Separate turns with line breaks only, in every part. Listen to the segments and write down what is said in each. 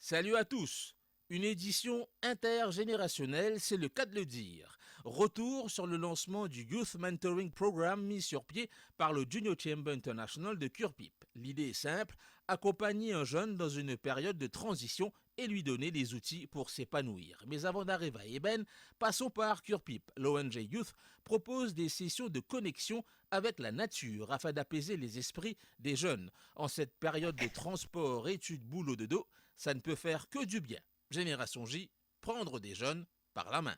Salut à tous. Une édition intergénérationnelle, c'est le cas de le dire. Retour sur le lancement du Youth Mentoring Programme mis sur pied par le Junior Chamber International de Curpip. L'idée est simple, accompagner un jeune dans une période de transition et lui donner les outils pour s'épanouir. Mais avant d'arriver à Eben, passons par Curpip. L'ONG Youth propose des sessions de connexion avec la nature afin d'apaiser les esprits des jeunes. En cette période de transport, études, boulot de dos, ça ne peut faire que du bien. Génération J, prendre des jeunes par la main.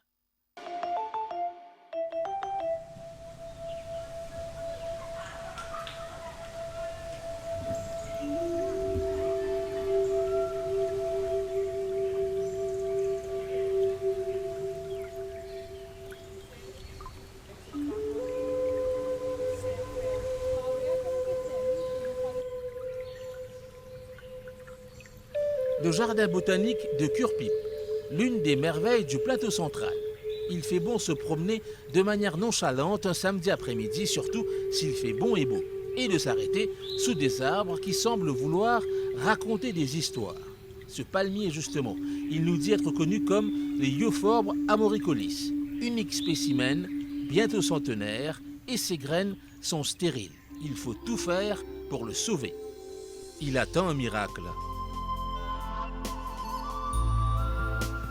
Le jardin botanique de Curpip, l'une des merveilles du plateau central. Il fait bon se promener de manière nonchalante un samedi après-midi, surtout s'il fait bon et beau, et de s'arrêter sous des arbres qui semblent vouloir raconter des histoires. Ce palmier, justement, il nous dit être connu comme le Euphorbes amoricolis, unique spécimen, bientôt centenaire, et ses graines sont stériles. Il faut tout faire pour le sauver. Il attend un miracle.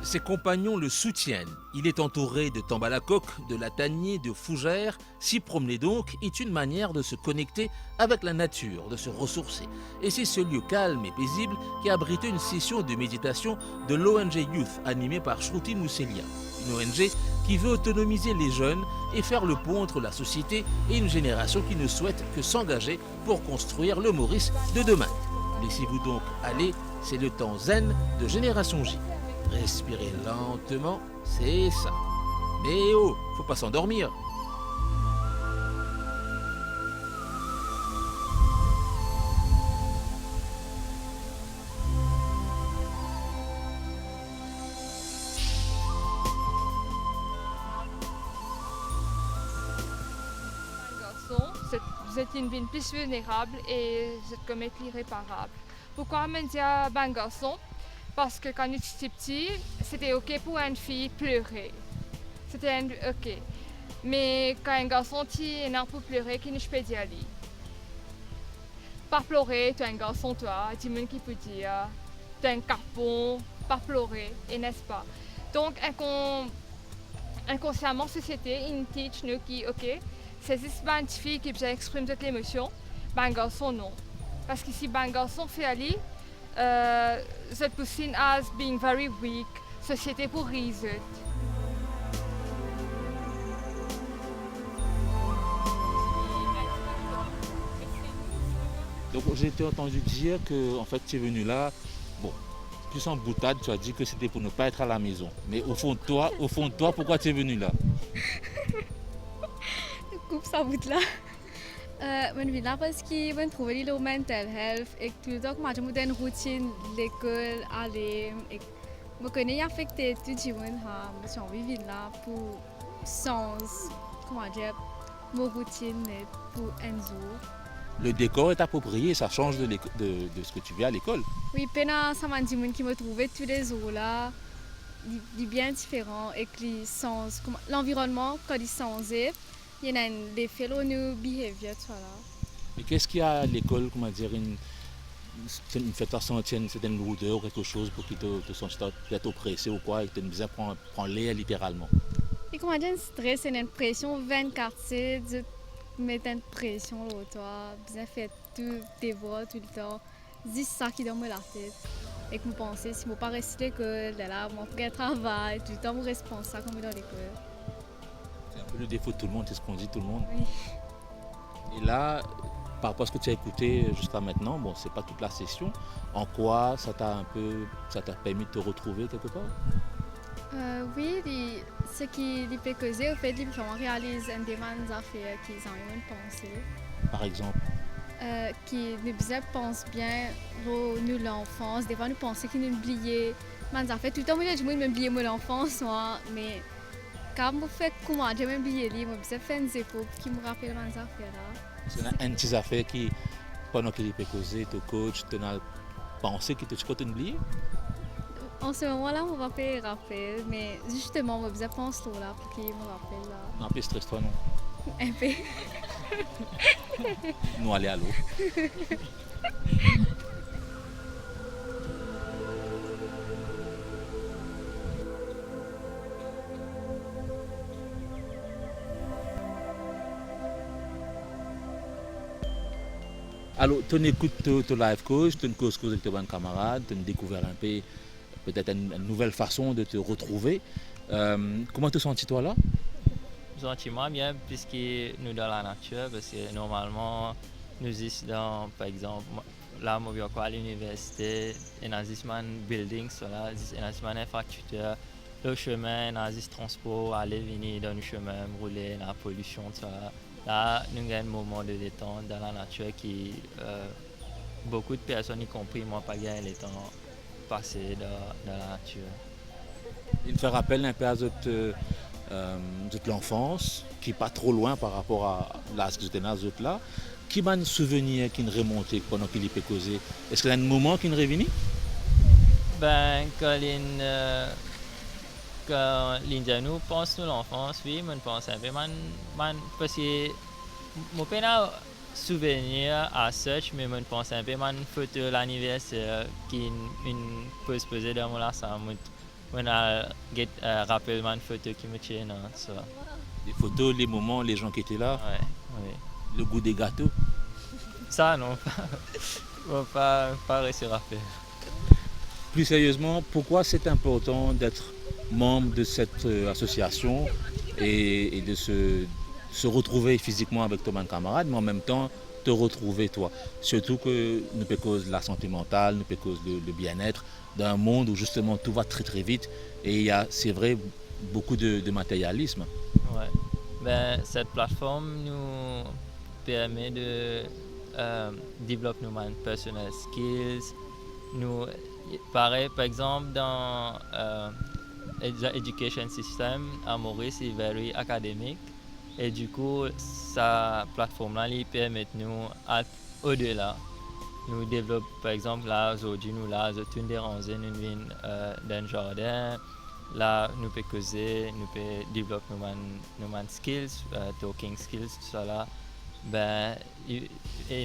Ses compagnons le soutiennent. Il est entouré de tambalacoques, de lataniers, de fougères. S'y promener donc est une manière de se connecter avec la nature, de se ressourcer. Et c'est ce lieu calme et paisible qui a abrité une session de méditation de l'ONG Youth animée par Shruti Mousselia. Une ONG qui veut autonomiser les jeunes et faire le pont entre la société et une génération qui ne souhaite que s'engager pour construire le Maurice de demain. Laissez-vous donc aller, c'est le temps zen de Génération J. Respirez lentement, c'est ça. Mais oh, faut pas s'endormir.
Vous êtes une ville plus vulnérable et vous êtes commettre l'irréparable. Pourquoi me dire ben garçon? Parce que quand j'étais petit, c'était ok pour une fille pleurer. C'était ok. Mais quand un garçon est non pour pleurer, qui ne peut dire lui. Pas pleurer, tu es un garçon toi, tu monde qui peut dire, tu es un carpon, pas pleurer, et n'est-ce pas? Donc inconsciemment, société, il teach nous qui ok, c'est une fille qui exprime toute l'émotion, ben garçon non. Parce que si ben garçon fait aller, that was seen as being very weak, société pour rire.
Donc j'ai été entendu dire que en fait tu es venu là, bon, plus en boutade, tu as dit que c'était pour ne pas être à la maison. Mais au fond de toi, pourquoi tu es venu là?
Coupe sa bout là. Men vill parce que man trouver le mental health et tout le temps que moi une routine l'école aller et me connais affecté tout le monde ha me suis envie vivre là pour sans comment dire mon routine pour un jour.
Le décor est approprié, ça change de ce que tu vis à l'école.
Oui, pena ça m'a dit monde qui me trouvait tous les jours là, bien différent et que les sens l'environnement quand il changé. Il y a des fellow new behavior, voilà.
Et qu'est-ce qu'il y a à l'école, comment dire, une fait sentir une certaine lourdeur ou quelque chose pour qu'il te sente peut-être oppressé ou quoi, et te disait prends l'air littéralement.
Et comment dire, un stress et une pression 24/7, de mettre une pression sur toi, bien fait tout, tes voix tout le temps, c'est ça qui donne la tête. Et que je pensais, si je ne pas rester à l'école, là, mon frère travaille, tout le temps, je responsable comme dans l'école.
C'est un peu le défaut de tout le monde, c'est ce qu'on dit tout le monde.
Oui.
Et là, par rapport à ce que tu as écouté jusqu'à maintenant, bon, c'est pas toute la session, en quoi ça t'a permis de te retrouver quelque part?
Oui, ce qui peut causer, au fait, ils me réaliser des affaires qu'ils ont pensé.
Par exemple?
Qui nous pensent bien nous l'enfance. Des fois, nous pensons qu'ils nous oubliaient. Mais en fait, tout le temps, moi, je me oublié mon enfance, mais quand je fais comment, je m'oublié, je fais des époques qui me rappellent mes affaires-là.
C'est une petite affaire qui, pendant qu'il peut causer, te coach, tu as pensé que tu as oublié?
En ce moment-là, on va faire rappel, mais justement, on va penser là pour qu'il me rappelle là.
Non, plus stress toi non.
Un peu.
Nous aller à l'eau. Alors, tu écoutes ton live coach, tu causes avec tes bons camarades, tu as découvert un peu peut-être une nouvelle façon de te retrouver. Comment te sens-tu toi là?
Sentiment bien puisque nous dans la nature, parce que normalement nous ici dans, par exemple, là je vais à l'université, il y a un building, il y a une infrastructure, le chemin, il y a un transport, aller venir dans le chemin, rouler, la pollution, cela. Là, nous avons un moment de détente dans la nature qui beaucoup de personnes, y compris moi, pas gagné le temps passé dans la nature.
Il fait rappel un peu à l'enfance, qui n'est pas trop loin par rapport à là, ce que j'étais dans là. Qui m'a un souvenir qui nous remontait pendant qu'il y peut causer? Est-ce qu'il y a un moment qui nous revient?
Ben, quand nous pense à l'enfance, oui, je pense un peu. Parce que mon père a souvenir à search, mais je pense un peu à une photo de l'anniversaire qui peut se poser dans mon lassant. Je rappelle une photo qui me tient.
Les photos, les moments, les gens qui étaient là,
Oui.
le goût des gâteaux.
Ça, non, pas réussir à faire.
Plus sérieusement, pourquoi c'est important d'être membre de cette association et de se retrouver physiquement avec ton camarade, mais en même temps te retrouver toi? Surtout que nous peut cause la santé mentale, nous peut cause le bien-être d'un monde où justement tout va très très vite et il y a, c'est vrai, beaucoup de matérialisme.
Ouais. Ben, cette plateforme nous permet de développer nos personal skills. Pareil, par exemple, dans l'éducation system à Maurice, c'est very académique. Et du coup, cette plateforme-là, elle permet nous au-delà. Nous développons, par exemple, là, aujourd'hui, nous tournons des rangées, nous venons dans le jardin. Là, nous pouvons causer, nous pouvons développer nos skills, talking skills, tout ça là. Ben, il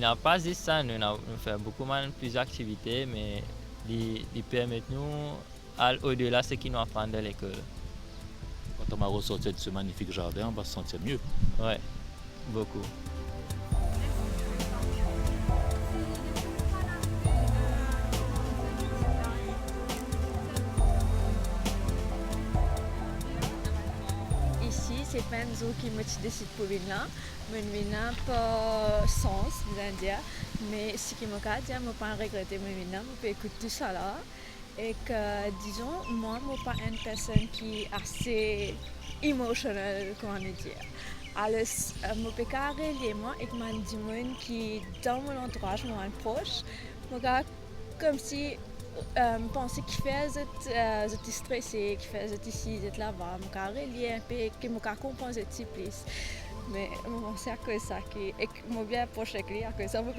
n'a pas dit ça, nous faisons beaucoup plus d'activités, mais ils permettent nous au-delà de ce qu'ils nous apprennent à l'école.
Quand on va ressortir de ce magnifique jardin, on va se sentir mieux.
Oui, beaucoup.
Ici, c'est pas une zone qui me décide pour venir là. Je viens pas sens, dire, mais ce qui me dit, je ne pas regretter de venir, je peux écouter tout ça là. Et que, disons, moi, je ne suis pas une personne qui est assez émotionnelle, comment dire. Alors, je peux relier moi avec des gens qui, dans mon entourage, sont proches. Je comme si je pensais qu'il j'étais stressée, qu'il j'étais ici, j'étais là-bas. Je peux relier un peu, que je peux comprendre un petit peu plus. Mais je pense que ça, et je suis bien approché avec lui, que ça, quand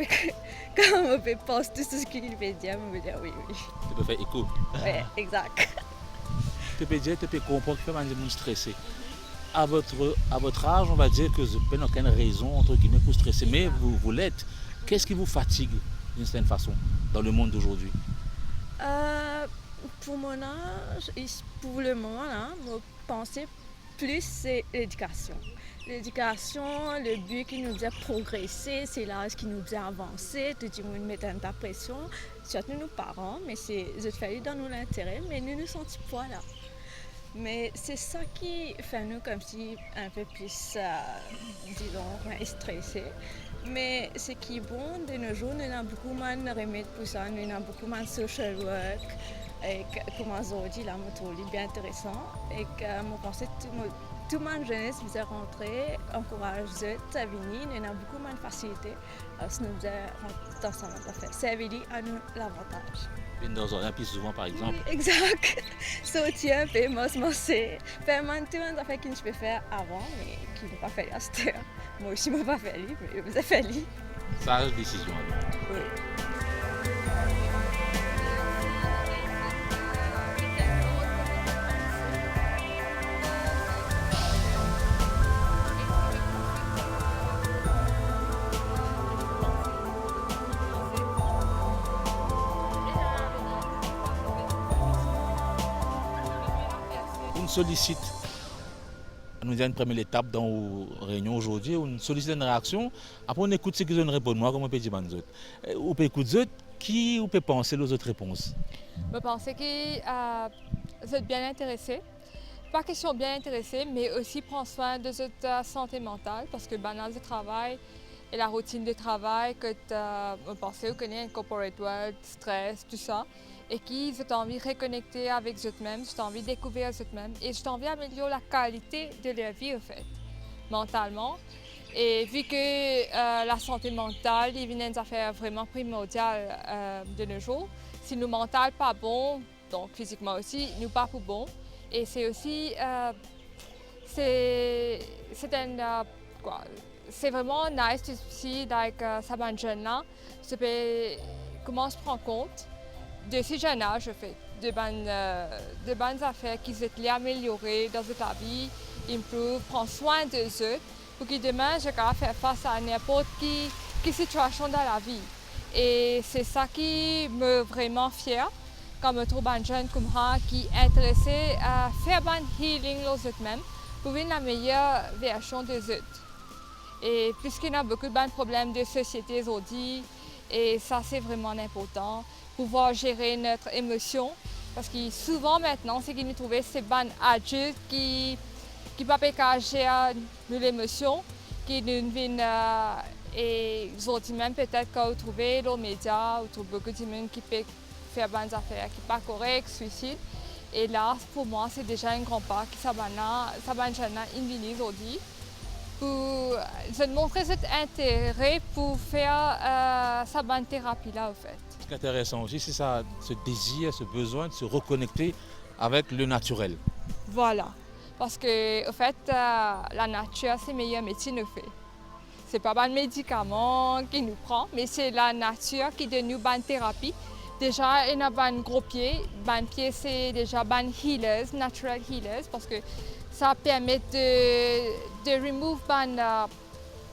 je peux penser tout ce qu'il veut dire, je peux dire oui.
Tu peux faire écho.
Oui, exact.
Tu peux dire, tu peux comprendre que tu es stressé. À votre âge, on va dire que vous n'avez aucune raison entre guillemets pour stresser, mais vous l'êtes. Qu'est-ce qui vous fatigue d'une certaine façon dans le monde d'aujourd'hui?
Pour mon âge, pour le moment, je pense plus c'est l'éducation. L'éducation, le but qui nous a progressé, c'est l'âge qui nous a avancé, tout le monde met de la pression, surtout nos parents, mais c'est fallu dans nos intérêts, mais nous ne sentons pas là. Mais c'est ça qui fait nous comme si un peu plus, disons, stressés. Mais ce qui est bon de nos jours, nous avons beaucoup moins de remèdes pour ça, nous avons beaucoup moins de social work. Et comme aujourd'hui, là, je trouve bien intéressant. Et que je pense que toute ma jeunesse vous est rentrée, encourage à venir, nous avons beaucoup moins de facilité. Alors, si nous rentrons ensemble, ça veut dire à nous l'avantage.
Dans un plus souvent, par exemple.
Exact. Sortir un peu, m'osser, faire tout un affaire que je peux faire avant, mais qui ne pas faire à cette heure. Moi aussi, je ne pas faire, mais vous avez fait.
Sage décision.
Oui.
sollicite, nous avons une première étape dans la réunion aujourd'hui, on sollicite une réaction, après on écoute ce qu'ils ont répondu, moi, comme on peut dire aux autres. On peut écouter qui on peut penser aux autres réponses.
Je pense que vous êtes bien intéressés. Pas question bien intéressés, mais aussi prendre soin de votre santé mentale, parce que le balance de travail et la routine de travail, que vous pensez, vous connaissez un corporate world, stress, tout ça, et qui vous avez envie de reconnecter avec vous-même, vous avez envie de découvrir vous-même, et vous avez envie d'améliorer la qualité de leur vie, en fait, mentalement. Et vu que la santé mentale est une affaire vraiment primordiale de nos jours, si nous mental pas bon, donc physiquement aussi, nous pas pour bon. Et c'est aussi, c'est vraiment nice aussi avec ces jeunes là, comment se prendre compte de ces jeunes âge, en fait, de bonnes affaires qui sont les améliorer dans ta vie, improve, prendre soin de eux, pour que demain je puisse faire face à n'importe quelle situation dans la vie. Et c'est ça qui me rend vraiment fière quand je trouve un jeune comme moi qui est intéressé à faire un healing eux-mêmes pour une la meilleure version des autres. Et puisqu'il y a beaucoup de problèmes de société aujourd'hui, et ça c'est vraiment important, pouvoir gérer notre émotion, parce que souvent maintenant, c'est qu'ils nous trouvent ces bonnes adultes qui ne peuvent pas gérer l'émotion, qui nous viennent et aujourd'hui même peut-être quand vous trouvez dans les médias, vous trouvez beaucoup de gens qui peuvent faire bonnes affaires, qui ne sont pas corrects, suicide. Et là, pour moi, c'est déjà un grand pas qui s'abonne aujourd'hui pour montrer cet intérêt pour faire sa bonne thérapie là, en fait.
Ce qui est intéressant aussi, c'est ça, ce désir, ce besoin de se reconnecter avec le naturel.
Voilà, parce que en fait, la nature, c'est le meilleur médecine au fait. Ce n'est pas un médicament qui nous prend, mais c'est la nature qui donne nous une thérapie. Déjà, il y a un gros pied. Un pied, c'est déjà un healers, natural healers, parce que ça permet de remove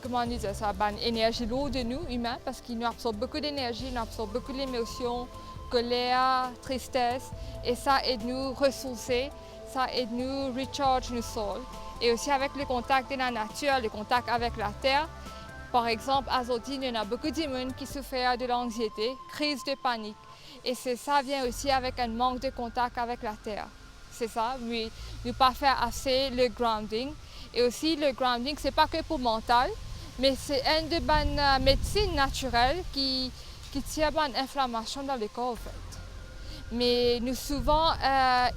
comment on dit ça, énergie lourde de nous, humains, parce qu'il nous absorbe beaucoup d'énergie, il nous absorbe beaucoup d'émotions, colère, tristesse, et ça aide nous ressourcer, ça aide nous recharge nos souls. Et aussi avec le contact de la nature, le contact avec la terre. Par exemple, à Zodine, il y a beaucoup de monde qui souffrent de l'anxiété, crise de panique. Et ça vient aussi avec un manque de contact avec la terre. C'est ça, oui, ne pas faire assez le grounding. Et aussi, le grounding, ce n'est pas que pour le mental, mais c'est une de bonnes médecines naturelles qui tire une inflammation dans le corps, en fait. Mais nous souvent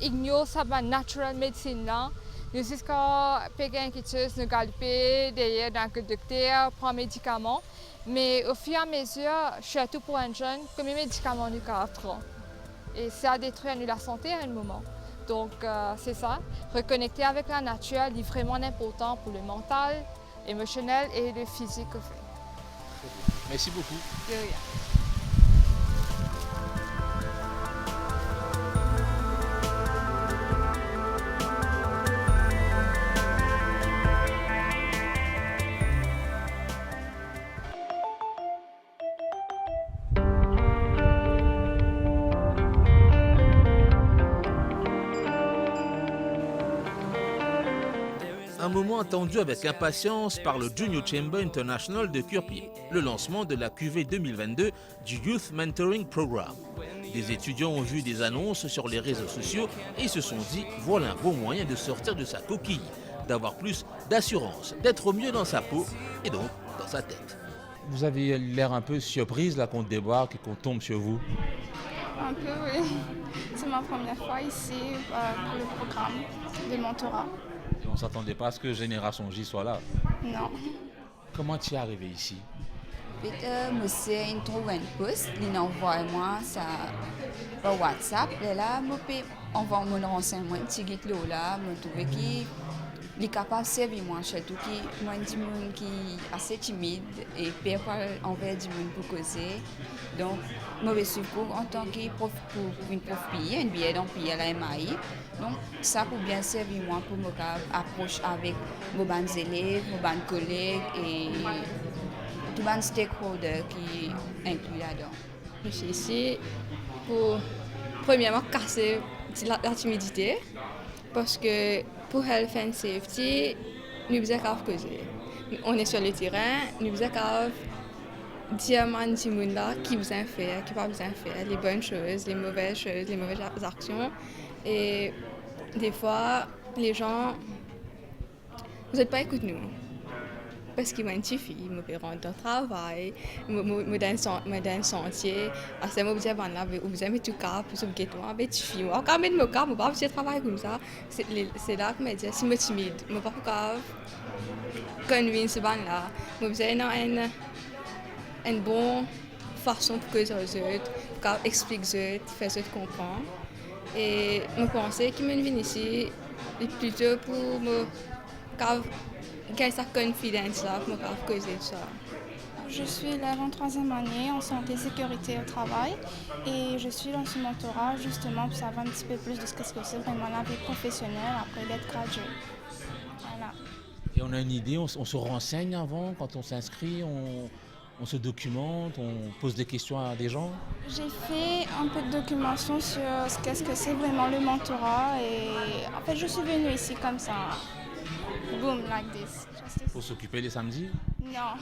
ignorons cette naturelle médecine-là. Nous jusqu'à payer quelque chose, nous galoper derrière d'un docteur, prendre un médicament. Mais au fur et à mesure, surtout pour un jeune, comme les médicaments nous apprend. Et ça détruit la santé à un moment. Donc c'est ça, reconnecter avec la nature est vraiment important pour le mental, l'émotionnel et le physique. Au fait.
Merci beaucoup.
De rien.
Un moment attendu avec impatience par le Junior Chamber International de Curepied, le lancement de la QV 2022 du Youth Mentoring Program. Des étudiants ont vu des annonces sur les réseaux sociaux et se sont dit voilà un bon moyen de sortir de sa coquille, d'avoir plus d'assurance, d'être mieux dans sa peau et donc dans sa tête. Vous avez l'air un peu surprise là qu'on débarque et qu'on tombe sur vous.
Un peu, oui. C'est ma première fois ici pour le programme de mentorat.
Et on ne s'attendait pas à ce que Génération J soit là.
Non.
Comment tu es arrivé ici?
Monsieur trouvé un post, il envoie moi ça par WhatsApp. Et là, on envoie mon renseignement, petit guide là, je trouve qu'il est capable de servir moi, surtout que moi, je monde qui est assez timide et peur envers du monde pour causer. Donc, mauvais secours en tant que prof pour une prof PIE, une billet dans PIE à la MAI. Donc, ça pour bien servir moi pour me approche avec mes élèves, mes collègues et tous les stakeholders qui incluent là-dedans.
Je suis ici pour, premièrement, casser la timidité.
Parce que pour Health and Safety, nous devons causer. On est sur le terrain, nous devons dire à tout le monde là qui besoin faire, qui pas besoin faire, les bonnes choses, les mauvaises actions. Et des fois, les gens vous n'êtes pas écouté nous. Parce qu'il y a une petite fille, je peux rentrer au travail, je dans un sentier, à ce moment où vous avez tout cas, pour se mettre toi, une petite fille, quand même, je ne peux pas travailler comme ça. C'est là que je me dis, si je suis timide, je ne peux pas convaincre ce banc-là. Je vous avez une bonne façon pour que les autres, pour expliquer aux autres, faire autres comprendre. Et je pense que je viens ici plutôt pour me gagner cette confiance-là, pour me causer ça.
Je suis élève en 3e année en santé et sécurité au travail et je suis dans ce mentorat justement pour savoir un petit peu plus de ce que c'est vraiment la vie professionnelle après d'être gradué. Voilà.
Et on a une idée, on se renseigne avant, quand on s'inscrit, on se documente, on pose des questions à des gens.
J'ai fait un peu de documentation sur ce que c'est vraiment le mentorat et en fait je suis venue ici comme ça. Boom, like this.
Pour s'occuper les samedis?
Non,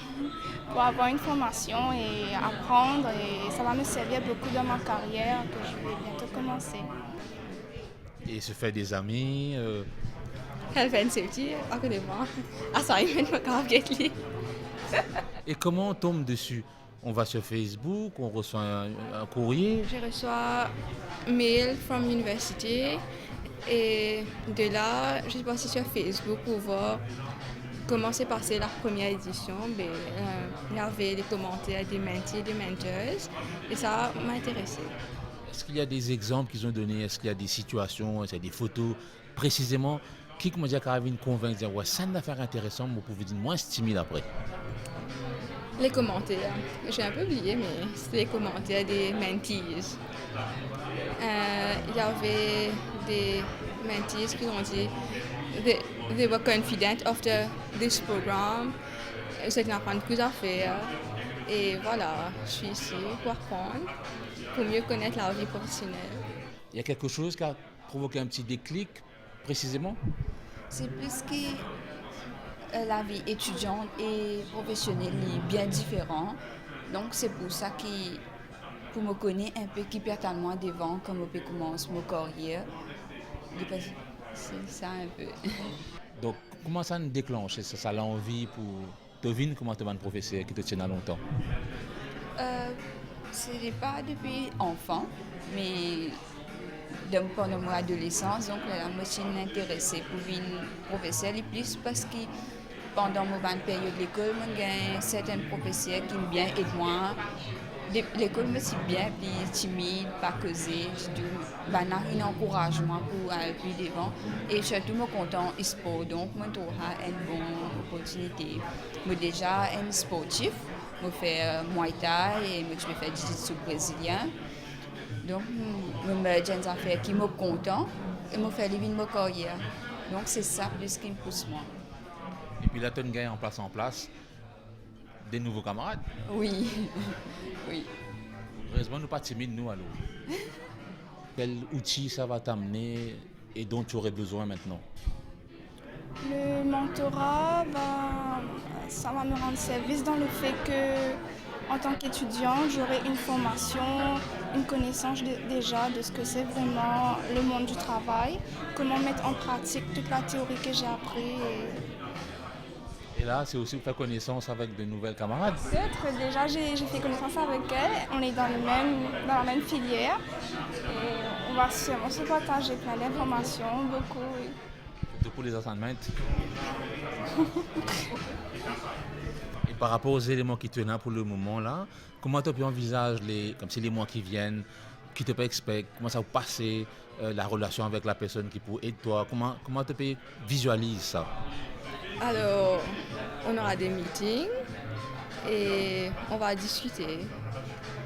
pour avoir une formation et apprendre et ça va me servir beaucoup dans ma carrière que je vais bientôt commencer.
Et se faire des amis.
Health and Safety, à côté de moi. Assignment, je vais get.
Et comment on tombe dessus? On va sur Facebook, on reçoit un courrier.
Je reçois mail from university et de là, je suis passée sur Facebook pour voir comment s'est passée la première édition. Il y avait des commentaires des mentees, des mentors et ça m'a intéressée.
Est-ce qu'il y a des exemples qu'ils ont donnés? Est-ce qu'il y a des situations, est-ce qu'il y a des photos précisément qui m'a dit qu'à une convaincre, dire ouais, c'est une affaire intéressante, vous pouvez dire moins timide après.
Les commentaires, j'ai un peu oublié, mais c'était les commentaires des mentees. Il y avait des mentees qui ont dit they were confident after this program, c'est qu'ils apprennent plus à faire. Et voilà, je suis ici pour apprendre, pour mieux connaître la vie professionnelle.
Il y a quelque chose qui a provoqué un petit déclic précisément?
C'est plus que la vie étudiante et professionnelle est bien différente. Donc c'est pour ça que pour me connaître un peu qui totalement devant quand je peux commencer ma carrière. C'est ça un peu.
Donc comment ça nous déclenche? Ça a l'envie pour deviner comment tu vas un professeur qui te tient à longtemps?
Ce n'est pas depuis enfant, mais pendant mon adolescence, donc je me suis intéressée pour devenir professeur et plus parce que pendant mon période de l'école, j'ai certains professeurs qui m'ont bien aidé moi. L'école me suis bien plus timide, pas causée, j'ai un encouragement pour aller plus devant et surtout me content du sport, donc je trouve une bonne opportunité. Je suis déjà un sportif, je fais Muay Thai et je fais du jiu-jitsu brésilien. Donc, je me dis des affaires qui me content et me fait vivre ma carrière. Donc, c'est ça plus qui me pousse moi.
Et puis là, tu as une en place, des nouveaux camarades.
Oui, oui.
Heureusement, nous ne sommes pas timides, nous, alors. Quel outil ça va t'amener et dont tu aurais besoin maintenant?
Le mentorat, ça va me rendre service dans le fait que, en tant qu'étudiante, j'aurai une formation, une connaissance déjà de ce que c'est vraiment le monde du travail, comment mettre en pratique toute la théorie que j'ai appris.
Et là, c'est aussi pour faire connaissance avec de nouvelles camarades.
Peut-être déjà, j'ai fait connaissance avec elle, on est dans la même filière et on va sûrement se partager plein d'informations, beaucoup. Oui.
Surtout pour les assignments. Et par rapport aux éléments qui te là pour le moment là, comment tu envisages les mois qui viennent, qui te peut expect, comment ça va passer la relation avec la personne qui peut aider toi, comment tu visualises ça?
Alors, on aura des meetings et on va discuter.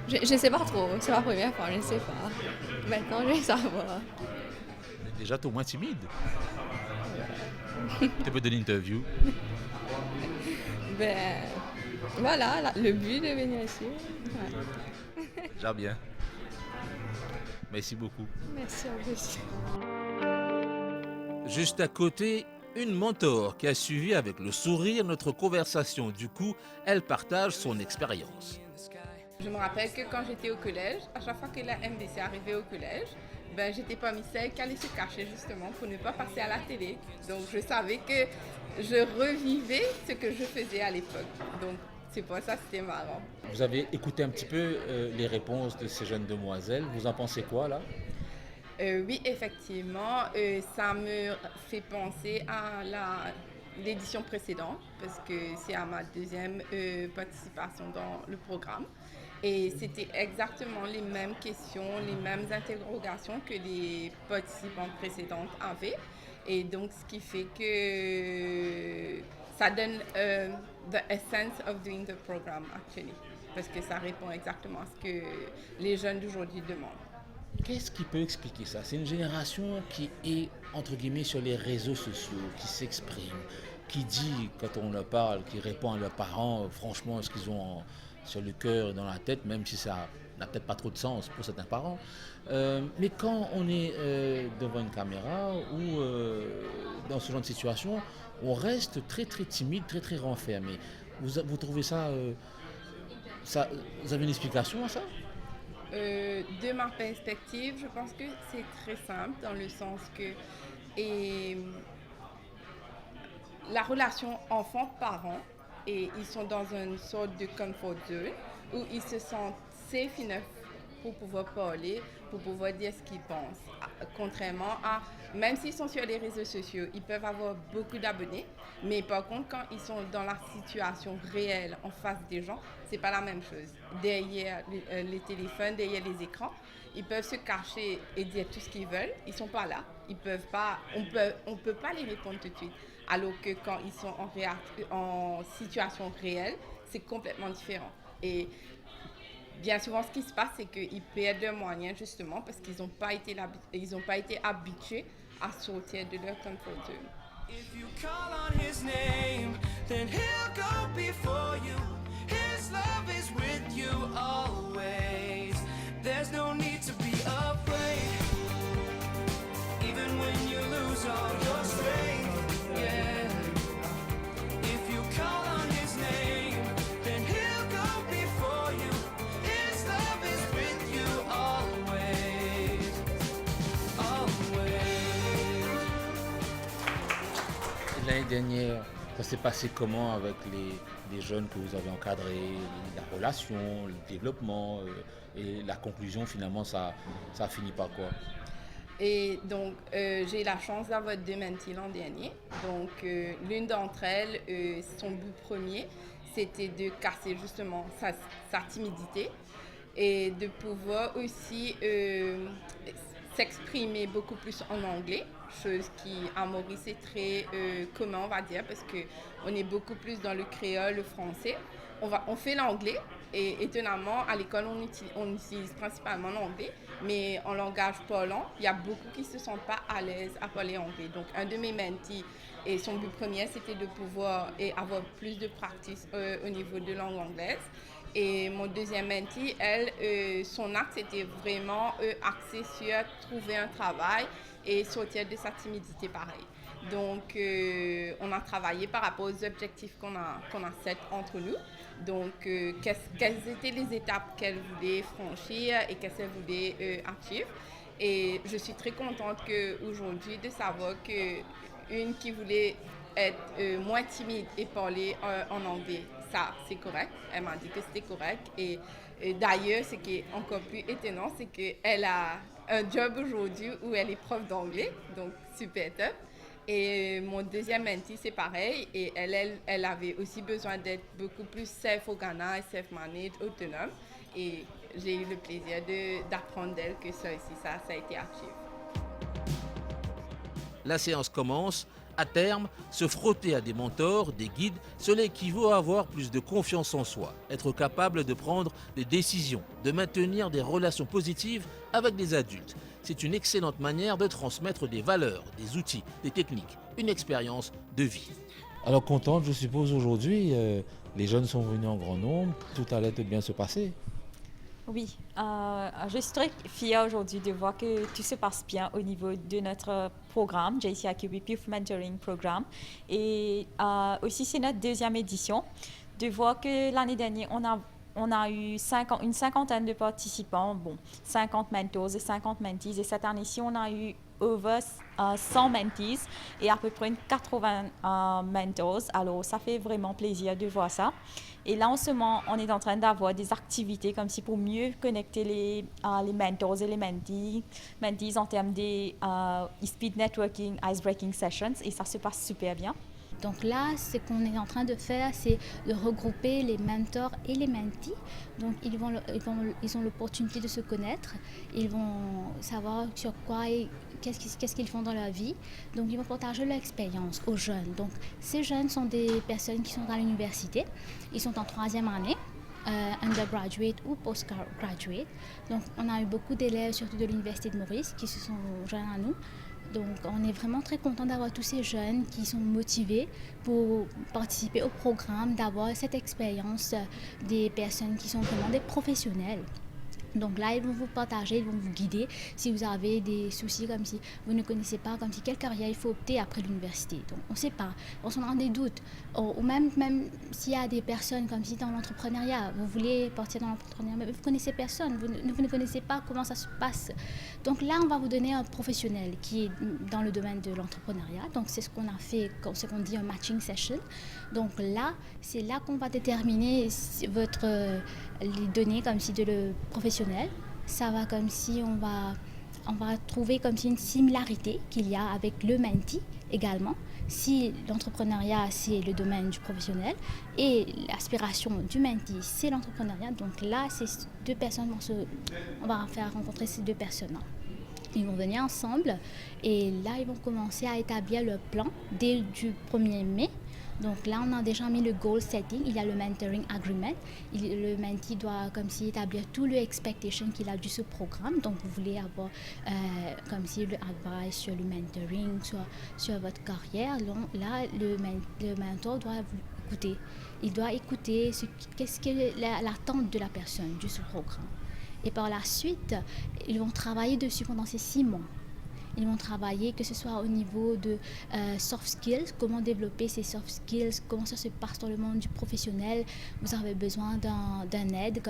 Je ne sais pas trop, c'est ma première fois, je ne sais pas. Maintenant, je vais savoir.
Déjà, tu es moins timide. Tu peux donner une interview.
Voilà, le but de venir ici. Ouais.
Déjà bien. Merci beaucoup.
Merci à vous aussi.
Juste à côté, une mentor qui a suivi avec le sourire notre conversation. Du coup, elle partage son expérience.
Je me rappelle que quand j'étais au collège, à chaque fois que la MDC arrivait au collège, j'étais parmi celles qui allaient se cacher justement pour ne pas passer à la télé. Donc je savais que je revivais ce que je faisais à l'époque. Donc c'est pour ça que c'était marrant.
Vous avez écouté un petit peu les réponses de ces jeunes demoiselles. Vous en pensez quoi là?
Oui, effectivement, ça me fait penser à l'édition précédente parce que c'est à ma deuxième participation dans le programme. Et c'était exactement les mêmes questions, les mêmes interrogations que les participants précédentes avaient. Et donc, ce qui fait que ça donne the essence of doing the program, actually. Parce que ça répond exactement à ce que les jeunes d'aujourd'hui demandent.
Qu'est-ce qui peut expliquer ça? C'est une génération qui est, entre guillemets, sur les réseaux sociaux, qui s'exprime, qui dit, quand on leur parle, qui répond à leurs parents, franchement, ce qu'ils ont sur le cœur et dans la tête, même si ça n'a peut-être pas trop de sens pour certains parents. Mais quand on est devant une caméra ou dans ce genre de situation, on reste très très timide, très très renfermé. Vous trouvez ça, vous avez une explication à ça?
De ma perspective, je pense que c'est très simple dans le sens que la relation enfant-parent, et ils sont dans une sorte de comfort zone où ils se sentent safe enough pour pouvoir parler, pour pouvoir dire ce qu'ils pensent. Contrairement à, même s'ils sont sur les réseaux sociaux, ils peuvent avoir beaucoup d'abonnés, mais par contre, quand ils sont dans la situation réelle, en face des gens, c'est pas la même chose. Derrière les téléphones, derrière les écrans, ils peuvent se cacher et dire tout ce qu'ils veulent. Ils sont pas là. Ils peuvent pas, on peut pas les répondre tout de suite. Alors que quand ils sont en situation réelle, c'est complètement différent. Et bien souvent, ce qui se passe, c'est qu'ils perdent leurs moyens justement parce qu'ils n'ont pas été habitués à sortir de leur comfort zone.
If you call on his name, then he'll go before you. His love is with you always. There's no need to be afraid. Even when you lose all your strength, yeah. If you call on his name, then he'll go before you. His love is with you always, always.
L'année dernière, ça s'est passé comment avec les jeunes que vous avez encadrés, la relation, le développement et la conclusion finalement, ça a fini par quoi?
Et donc, j'ai eu la chance d'avoir 2 mentees l'an dernier. Donc, l'une d'entre elles, son but premier, c'était de casser justement sa timidité et de pouvoir aussi s'exprimer beaucoup plus en anglais, chose qui à Maurice est très commun, on va dire, parce qu'on est beaucoup plus dans le créole, le français. On fait l'anglais et étonnamment, à l'école, on utilise principalement l'anglais, mais en langage parlant, il y a beaucoup qui ne se sentent pas à l'aise à parler anglais. Donc, un de mes mentees, et son but premier, c'était de pouvoir avoir plus de practice au niveau de langue anglaise. Et mon deuxième mentee, elle, son axe était vraiment axé sur trouver un travail et sortir de sa timidité pareil. Donc, on a travaillé par rapport aux objectifs qu'on a set entre nous. Donc, quelles étaient les étapes qu'elle voulait franchir et qu'est-ce qu'elle voulait achieve. Et je suis très contente aujourd'hui de savoir qu'une qui voulait être moins timide et parler en anglais, ça c'est correct. Elle m'a dit que c'était correct. Et d'ailleurs, ce qui est encore plus étonnant, c'est qu'elle a un job aujourd'hui où elle est prof d'anglais. Donc, super top. Et mon deuxième mentee, c'est pareil. Et elle avait aussi besoin d'être beaucoup plus self-organized, self-managed, autonome. Et j'ai eu le plaisir d'apprendre d'elle que ça aussi, ça a été actif.
La séance commence. À terme, se frotter à des mentors, des guides, cela équivaut à avoir plus de confiance en soi, être capable de prendre des décisions, de maintenir des relations positives avec des adultes. C'est une excellente manière de transmettre des valeurs, des outils, des techniques, une expérience de vie.
Alors contente, je suppose, aujourd'hui, les jeunes sont venus en grand nombre, tout allait bien se passer.
Oui, je suis très fière aujourd'hui de voir que tout se passe bien au niveau de notre programme, JCIQB Youth Mentoring Programme. Et aussi, c'est notre deuxième édition. De voir que l'année dernière, on a eu une cinquantaine de participants, 50 mentors et 50 mentees. Et cette année-ci, on a eu over 100 mentees et à peu près 80 mentors. Alors, ça fait vraiment plaisir de voir ça. Et là, en ce moment, on est en train d'avoir des activités comme si pour mieux connecter les mentors et les mentees en termes des speed networking, ice-breaking sessions. Et ça se passe super bien.
Donc là, ce qu'on est en train de faire, c'est de regrouper les mentors et les mentees. Donc ils ont l'opportunité de se connaître, ils vont savoir sur quoi et qu'est-ce qu'ils font dans leur vie. Donc ils vont partager leur expérience aux jeunes. Donc ces jeunes sont des personnes qui sont à l'université, ils sont en troisième année. Undergraduate ou postgraduate. Donc on a eu beaucoup d'élèves, surtout de l'Université de Maurice, qui se sont joints à nous. Donc on est vraiment très content d'avoir tous ces jeunes qui sont motivés pour participer au programme, d'avoir cette expérience des personnes qui sont vraiment des professionnels. Donc là, ils vont vous partager, ils vont vous guider si vous avez des soucis, comme si vous ne connaissez pas, comme si quelle carrière il faut opter après l'université. Donc on ne sait pas, on s'en a des doutes. Ou même s'il y a des personnes comme si dans l'entrepreneuriat, vous voulez partir dans l'entrepreneuriat, mais vous ne connaissez personne, vous ne connaissez pas comment ça se passe. Donc là, on va vous donner un professionnel qui est dans le domaine de l'entrepreneuriat. Donc c'est ce qu'on a fait, ce qu'on dit un matching session. Donc là, c'est là qu'on va déterminer les données comme si de le professionnel. Ça va comme si on va trouver comme si une similarité qu'il y a avec le mentee également. Si l'entrepreneuriat, c'est le domaine du professionnel et l'aspiration du mentee, c'est l'entrepreneuriat. Donc là, ces deux personnes on va faire rencontrer ces deux personnes-là. Ils vont venir ensemble et là, ils vont commencer à établir leur plan dès du 1er mai. Donc là, on a déjà mis le goal setting, il y a le mentoring agreement. Le mentee doit comme si établir tout le expectation qu'il a de ce programme. Donc vous voulez avoir comme si le advice sur le mentoring, sur votre carrière. Donc là, le mentor doit vous écouter. Il doit écouter qu'est-ce que l'attente de la personne de ce programme. Et par la suite, ils vont travailler dessus pendant ces 6 mois. Ils vont travailler, que ce soit au niveau de soft skills, comment développer ces soft skills, comment ça se passe dans le monde du professionnel. Vous avez besoin d'un aide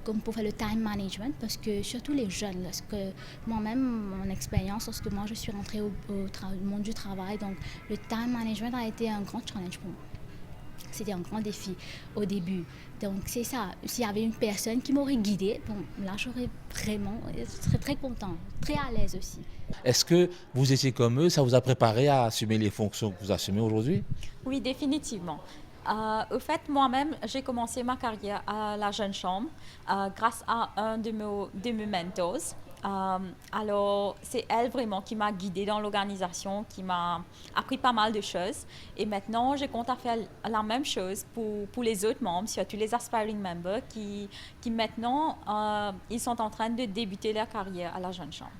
comme pour faire le time management, parce que surtout les jeunes, parce que moi-même, mon expérience, lorsque moi je suis rentrée au monde du travail, donc le time management a été un grand challenge pour moi. C'était un grand défi au début. Donc c'est ça, s'il y avait une personne qui m'aurait guidée, là je serais très content, très à l'aise aussi.
Est-ce que vous étiez comme eux, ça vous a préparé à assumer les fonctions que vous assumez aujourd'hui?
Oui, définitivement. Au fait, moi-même, j'ai commencé ma carrière à la Jeune Chambre grâce à un de mes mentors. Alors, c'est elle vraiment qui m'a guidée dans l'organisation, qui m'a appris pas mal de choses. Et maintenant, je compte à faire la même chose pour les autres membres, surtout les aspiring members qui maintenant, ils sont en train de débuter leur carrière à la Jeune Chambre.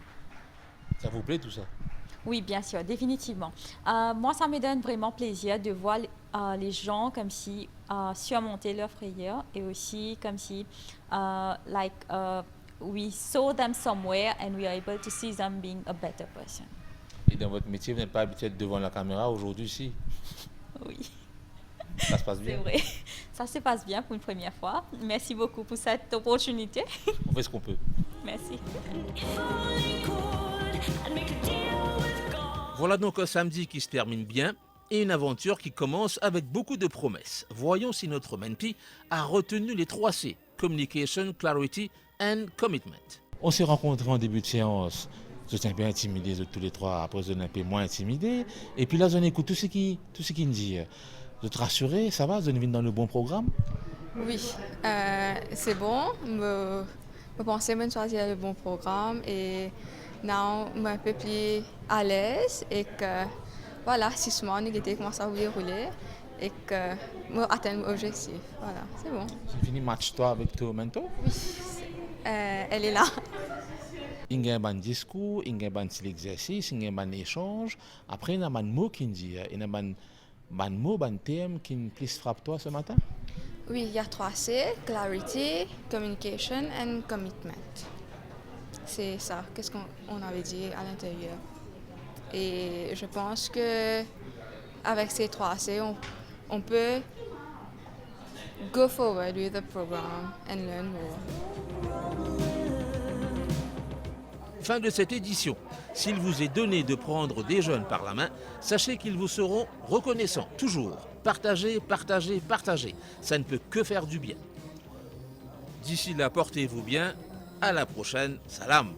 Ça vous plaît tout ça?
Oui, bien sûr, définitivement. Moi, ça me donne vraiment plaisir de voir les gens comme si surmonter leurs frayeurs et aussi comme si, we saw them somewhere and we are able to see them being a better person.
Et dans votre métier, vous n'êtes pas habitué devant la caméra aujourd'hui ici?
Oui.
Ça se passe bien?
C'est vrai. Ça se passe bien pour une première fois. Merci beaucoup pour cette opportunité.
On fait ce qu'on peut.
Merci.
Voilà donc un samedi qui se termine bien et une aventure qui commence avec beaucoup de promesses. Voyons si notre mentee a retenu les 3 C, Communication, Clarity and Commitment.
On s'est rencontrés en début de séance. Je suis un peu intimidé de tous les 3, après je suis un peu moins intimidé. Et puis là, j'en écoute tout ce qui me dit. Je te rassurer, ça va, je viens dans le bon programme?
Oui, c'est bon. Je pensais que je choisir le bon programme et maintenant je suis un peu plus à l'aise et que voilà, 6 mois, nous avons commencé à dérouler et que je atteins mon objectif. Voilà, c'est bon.
Tu finis match-toi avec ton mentor?
Oui, elle est là.
Il y a un discours, il y a un exercice, il y a un échange. Après, il y a un mot qui dit, il y a un mot, un thème qui plus frappe toi ce matin?
Oui, il y a 3 C, clarity, communication and commitment. C'est ça, qu'est-ce qu'on avait dit à l'intérieur. Et je pense que avec ces 3 C, on peut go forward with the program and learn more.
Fin de cette édition. S'il vous est donné de prendre des jeunes par la main, sachez qu'ils vous seront reconnaissants, toujours. Partagez, partagez, partagez. Ça ne peut que faire du bien. D'ici là, portez-vous bien. À la prochaine. Salam.